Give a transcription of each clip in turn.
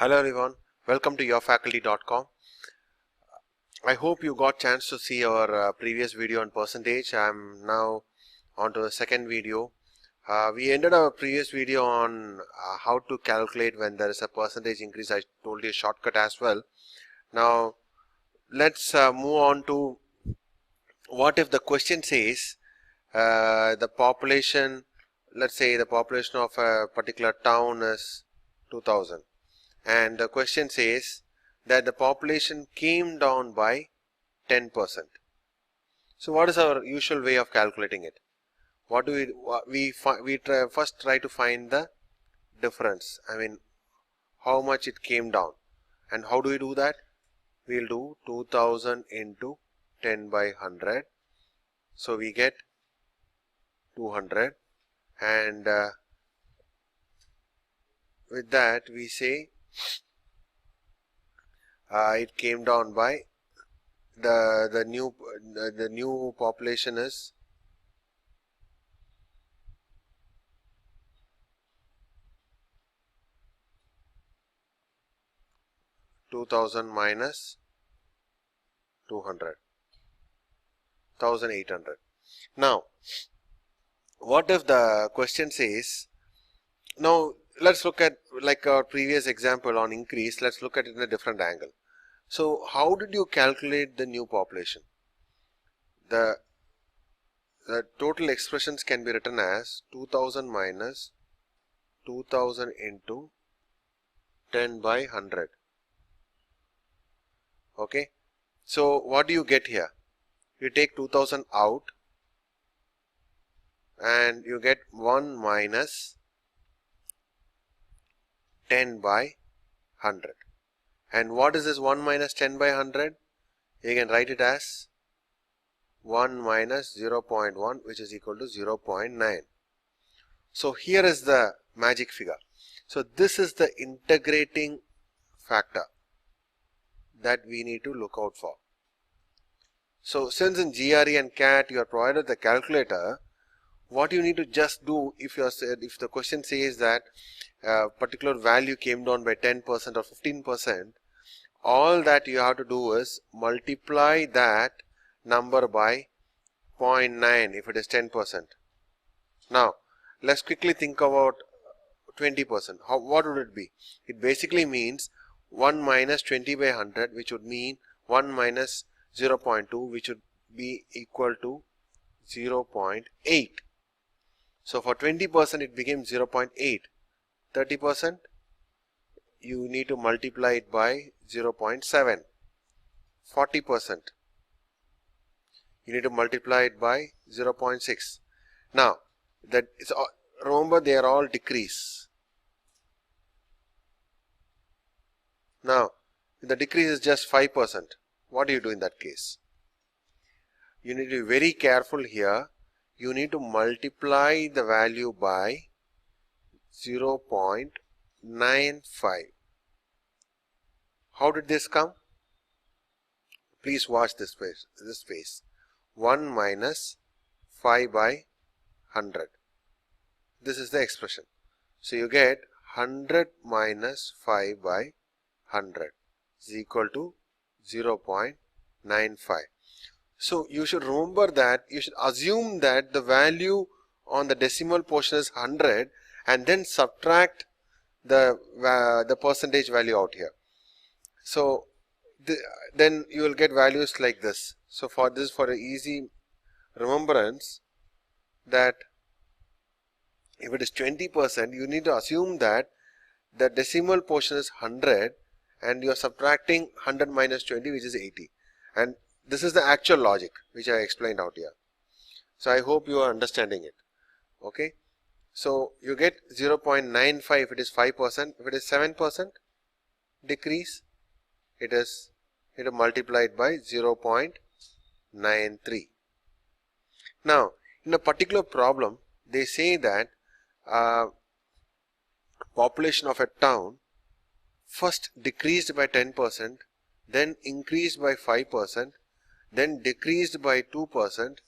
Hello everyone, welcome to yourfaculty.com. I hope you got chance to see our previous video on percentage. I'm now on to the second video. We ended our previous video on how to calculate when there is a percentage increase. I told you a shortcut as well. Now let's move on to what if the question says the population, let's say the population of a particular town is 2000. And the question says that the population came down by 10%. So what is our usual way of calculating it? What do first try to find the difference. I mean, how much it came down. And how do we do that? We'll do 2000 into 10 by 100. So we get 200. And with that we say it came down by the new population is 2000 minus 200, 1800. Now what if the question says, now let's look at like our previous example on increase, let's look at it in a different angle. So how did you calculate the new population? The total expressions can be written as 2000 minus 2000 into 10 by 100. Okay, so what do you get here? You take 2000 out and you get 1 minus 10 by 100. And what is this 1 minus 10 by 100? You can write it as 1 minus 0.1, which is equal to 0.9. So here is the magic figure. So this is the integrating factor that we need to look out for. So since in GRE and CAT you are provided the calculator, what you need to just do, if the question says that a particular value came down by 10% or 15%, all that you have to do is multiply that number by 0.9 if it is 10%. Now let's quickly think about 20%. What would it be? It basically means 1 minus 20 by 100, which would mean 1 minus 0.2, which would be equal to 0.8. So for 20% it became 0.8. 30% you need to multiply it by 0.7. 40% you need to multiply it by 0.6. Now that is, remember, they are all decrease. Now the decrease is just 5%. What do you do in that case? You need to be very careful here. You need to multiply the value by 0.95. How did this come? Please watch this space. 1 minus 5 by 100. This is the expression. So you get 100 minus 5 by 100 is equal to 0.95. So you should remember that you should assume that the value on the decimal portion is 100 and then subtract the percentage value out here. So then you will get values like this. So for this, for an easy remembrance, that if it is 20%, you need to assume that the decimal portion is 100 and you are subtracting 100 minus 20, which is 80. And this is the actual logic which I explained out here. So I hope you are understanding it. Okay. So you get 0.95 if it is 5%. If it is 7% decrease, it is multiplied by 0.93. Now in a particular problem, they say that population of a town first decreased by 10%, then increased by 5%, then decreased by 2%,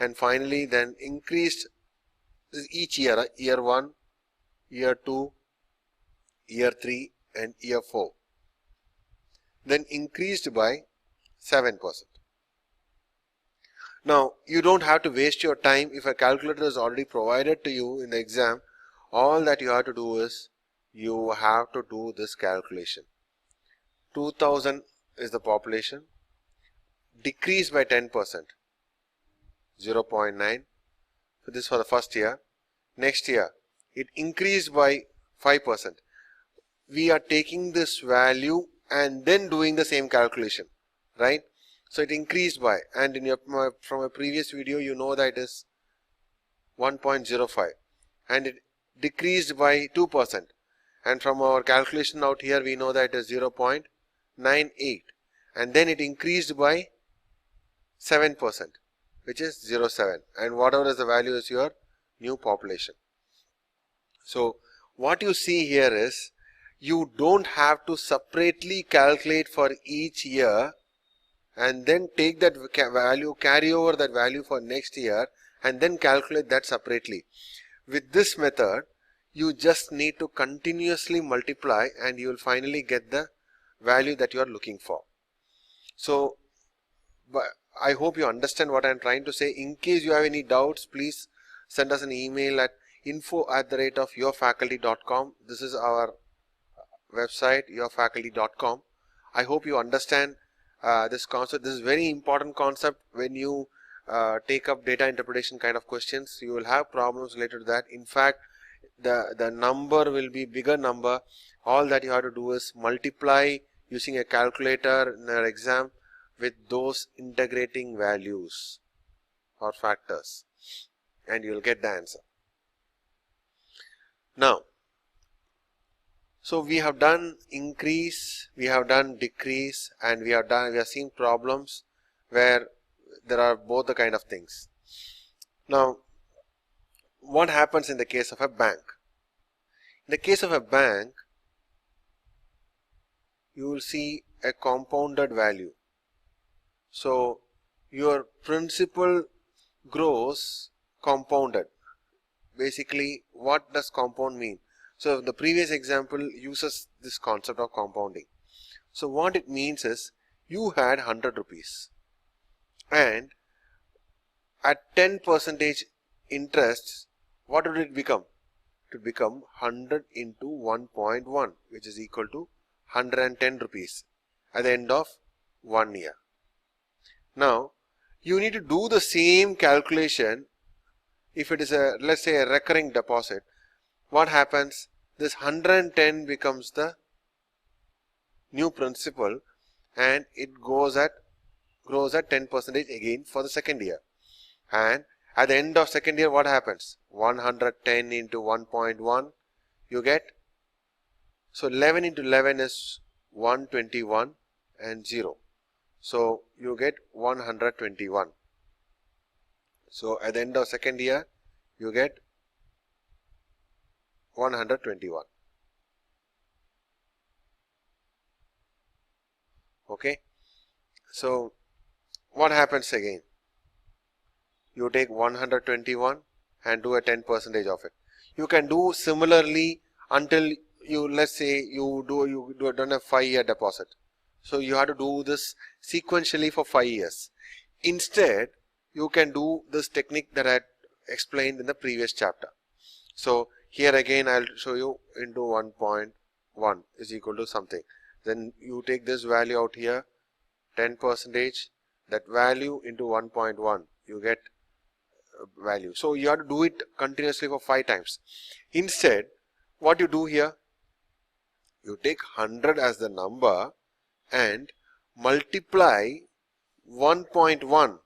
and finally then increased each year, year 1, year 2, year 3 and year 4. Then increased by 7%. Now, you don't have to waste your time. If a calculator is already provided to you in the exam, all that you have to do is you have to do this calculation. 2000 is the population, decreased by 10%, 0.9. So this for the first year. Next year, it increased by 5%. We are taking this value and then doing the same calculation, right? So it increased by, and in from a previous video you know that it is 1.05, and it decreased by 2%, and from our calculation out here we know that it is 0.98, and then it increased by 7%, which is 0.7, and whatever is the value is your new population. So what you see here is you don't have to separately calculate for each year and then take that value, carry over that value for next year and then calculate that separately. With this method, you just need to continuously multiply and you will finally get the value that you are looking for. So I hope you understand what I am trying to say. In case you have any doubts, please send us an email at info@yourfaculty.com. This is our website, yourfaculty.com. I hope you understand this concept. This is very important concept when you take up data interpretation kind of questions. You will have problems related to that. In fact, the number will be bigger number. All that you have to do is multiply using a calculator in an exam with those integrating values or factors, and you will get the answer. Now, so we have done increase, we have done decrease, and we have seen problems where there are both the kind of things. Now, what happens in the case of a bank? In the case of a bank, you will see a compounded value. So your principal grows compounded. Basically, what does compound mean? So the previous example uses this concept of compounding. So what it means is you had 100 rupees and at 10% interest, what would it become? It would become 100 into 1.1, which is equal to 110 rupees at the end of 1 year. Now, you need to do the same calculation if it is a, let's say, a recurring deposit. What happens? This 110 becomes the new principal and it grows at 10% again for the second year. And at the end of second year, what happens? 110 into 1.1, you get, so 11 into 11 is 121 and 0. So you get 121. So at the end of second year, you get 121. Okay. So what happens again? You take 121 and do a 10% of it. You can do similarly until you, let's say you done a 5-year deposit. So you have to do this sequentially for 5 years. Instead, you can do this technique that I explained in the previous chapter. So here again I'll show you into 1.1 is equal to something. Then you take this value out here, 10%, that value into 1.1, you get value. So you have to do it continuously for 5 times. Instead, what you do here, you take 100 as the number and multiply 1.1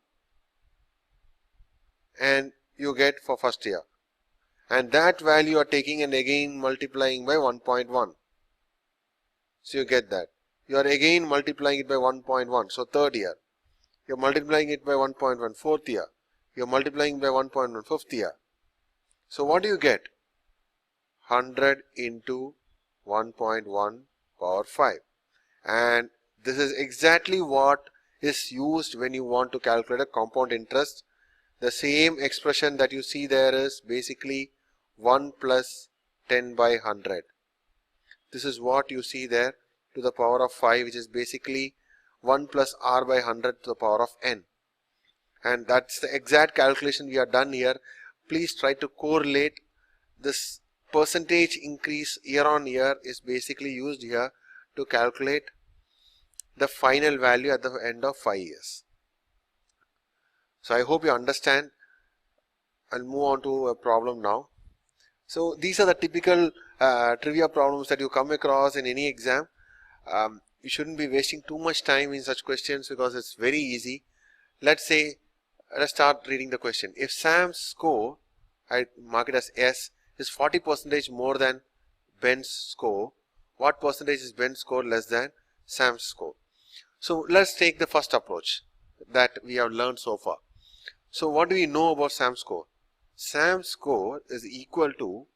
and you get for first year. And that value you are taking and again multiplying by 1.1. So you get that. You are again multiplying it by 1.1. So third year. You are multiplying it by 1.1 fourth year. You are multiplying by 1.1 fifth year. So what do you get? 100 into 1.1 power 5. And this is exactly what is used when you want to calculate a compound interest. The same expression that you see there is basically 1 plus 10 by 100. This is what you see there to the power of 5, which is basically 1 plus r by 100 to the power of n. And that's the exact calculation we have done here. Please try to correlate this percentage increase year on year is basically used here to calculate the final value at the end of 5 years. So I hope you understand. I'll move on to a problem now. So these are the typical trivia problems that you come across in any exam. You shouldn't be wasting too much time in such questions because it's very easy. Let's start reading the question. If Sam's score, I mark it as S, is 40% more than Ben's score, what percentage is Ben's score less than Sam's score? So let's take the first approach that we have learned so far. So what do we know about Sam's score? Sam's score is equal to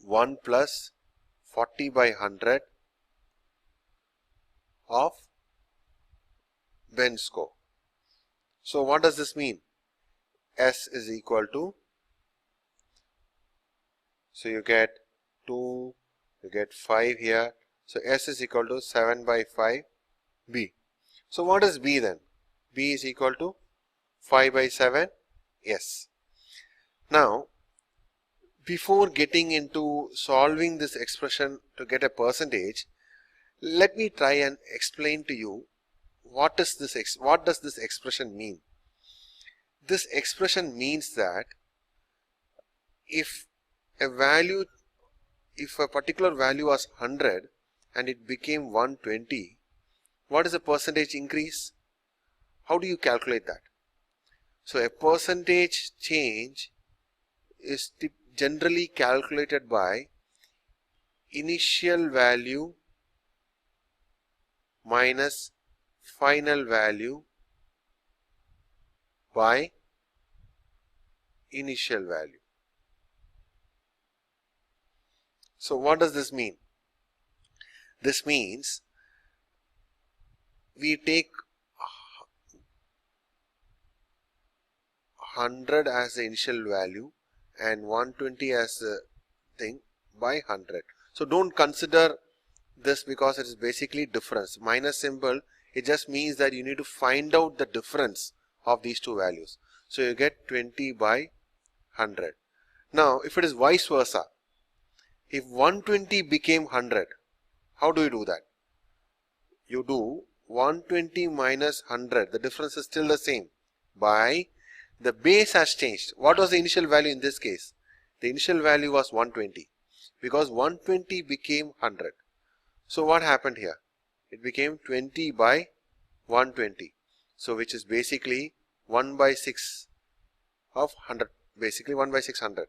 1 plus 40 by 100 of Ben's score. So what does this mean? S is equal to, so you get 2, you get 5 here. So S is equal to 7 by 5 B. So what is B then? B is equal to 5 by 7 S. Now, before getting into solving this expression to get a percentage, let me try and explain to you what does this expression mean. This expression means that if a particular value was 100 and it became 120, what is the percentage increase? How do you calculate that? So a percentage change is generally calculated by initial value minus final value by initial value. So what does this mean? This means we take 100 as the initial value and 120 as the thing by 100. So don't consider this because it is basically difference. Minus symbol, it just means that you need to find out the difference of these two values. So you get 20 by 100. Now if it is vice versa, if 120 became 100, how do you do that? You do 120 minus 100, the difference is still the same, by the base has changed. What was the initial value in this case? The initial value was 120 because 120 became 100. So what happened here? It became 20 by 120. So which is basically 1 by 6 of 100, basically 1 by 600.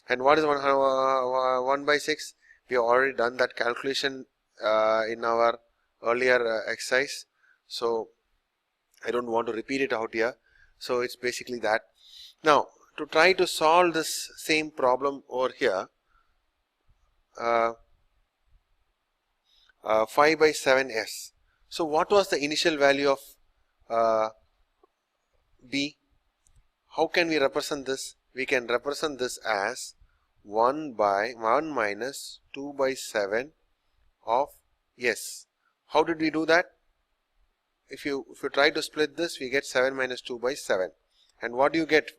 And what is 1 by 6? We have already done that calculation in our earlier exercise. So I don't want to repeat it out here. So it's basically that. Now to try to solve this same problem over here, 5 by 7s. So what was the initial value of B? How can we represent this? We can represent this as 1 minus 2 by 7 of S. How did we do that? If you try to split this, we get 7 minus 2 by 7. And what do you get?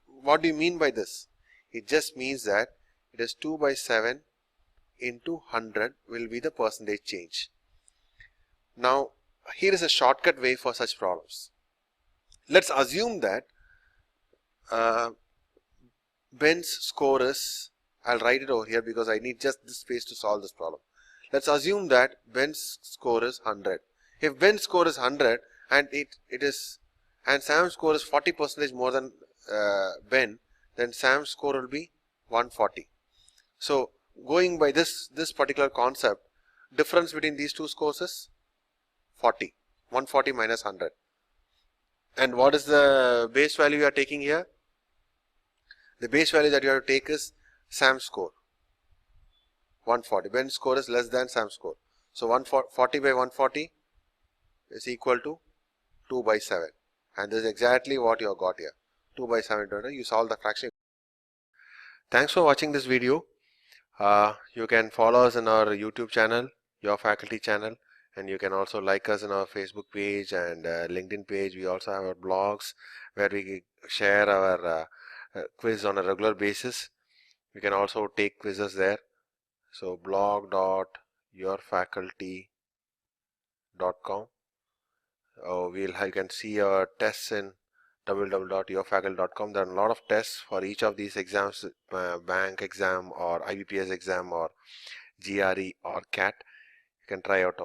What do you mean by this? It just means that it is 2 by 7 into 100 will be the percentage change. Now here is a shortcut way for such problems. Let's assume that Ben's score is, I'll write it over here because I need just this space to solve this problem. Let's assume that Ben's score is 100. If Ben's score is 100 and and Sam's score is 40% more than Ben, then Sam's score will be 140. So going by this particular concept, difference between these two scores is 40. 140 minus 100. And what is the base value you are taking here? The base value that you have to take is Sam's score, 140. Ben's score is less than Sam's score. So 140 by 140 is equal to 2 by 7. And this is exactly what you have got here. 2 by 7. You solve the fraction. Thanks for watching this video. You can follow us in our YouTube channel, Your Faculty channel, and you can also like us in our Facebook page and LinkedIn page. We also have our blogs where we share our quiz on a regular basis. You can also take quizzes there. So blog.yourfaculty.com. You can see our tests in www.yourfaculty.com. There are a lot of tests for each of these exams, bank exam or IBPS exam or GRE or CAT. You can try out